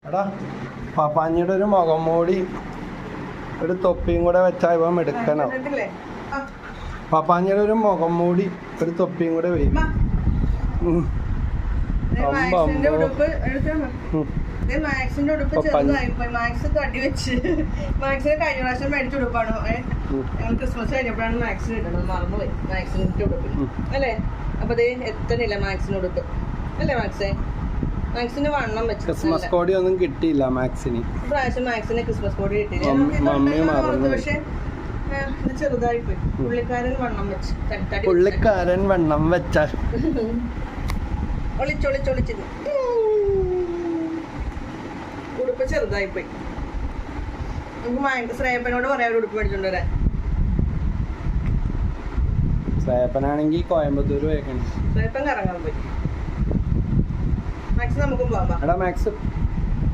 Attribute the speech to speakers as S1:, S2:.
S1: എടാ പാപ്പാഞ്ഞിയുടെ ഒരു മുഖം മൂടി ഒരു തൊപ്പിയും കൂടെ വെച്ചാൽ ഇവൻ എടുക്കണോ? പാപ്പാഞ്ഞിയുടെ ഒരു മുഖം മൂടി ഒരു തൊപ്പിയും കൂടെ വരും.
S2: മാക്സിന്റെ ഉടുപ്പ് ചെറുതായിപ്പോയി. മാക്സ് തടി വെച്ച് മാക്സിന് കഴിഞ്ഞ പ്രാവശ്യം മേടിച്ച ഉടുപ്പാണ്. ഞങ്ങൾ ക്രിസ്മസ് കഴിഞ്ഞപ്പോഴാണ് മാക്സിന് ഇടുന്നത്. മറന്നുപോയി മാക്സിന്റെ ഉടുപ്പ് അല്ലേ? അപ്പൊ അതേ എത്തണില്ല മാക്സിന് ഉടുപ്പ് അല്ലേ? മാക്സിന് വണ്ണം വെച്ചു.
S1: ക്രിസ്മസ് കോടി ഒന്നും കിട്ടിയില്ല മാക്സിന്.
S2: പ്രാവശ്യം മാക്സിന് ക്രിസ്മസ് കോടി കിട്ടിയില്ല. പക്ഷെ ഇത് ചെറുതായിപ്പോയി. പുള്ളിക്കാരൻ
S1: വണ്ണം വെച്ച
S2: ഒളിച്ചൊളിച്ചൊളിച്ചിരുന്നു. ഉടുപ്പ് ചെറുതായിപ്പോയി. നമുക്ക് ശ്രേയപ്പനോട് പറയാം ഒരു ഉടുപ്പ് മേടിച്ചോണ്ട് വരാൻ.
S1: ശ്രേയപ്പനാണെങ്കിൽ കോയമ്പത്തൂർ പോയേക്കണേ.
S2: ശ്രേയപ്പൻ കറങ്ങാൻ പോയി. മാക്സ് നമുക്കും പോവാം.
S1: മാക്സ്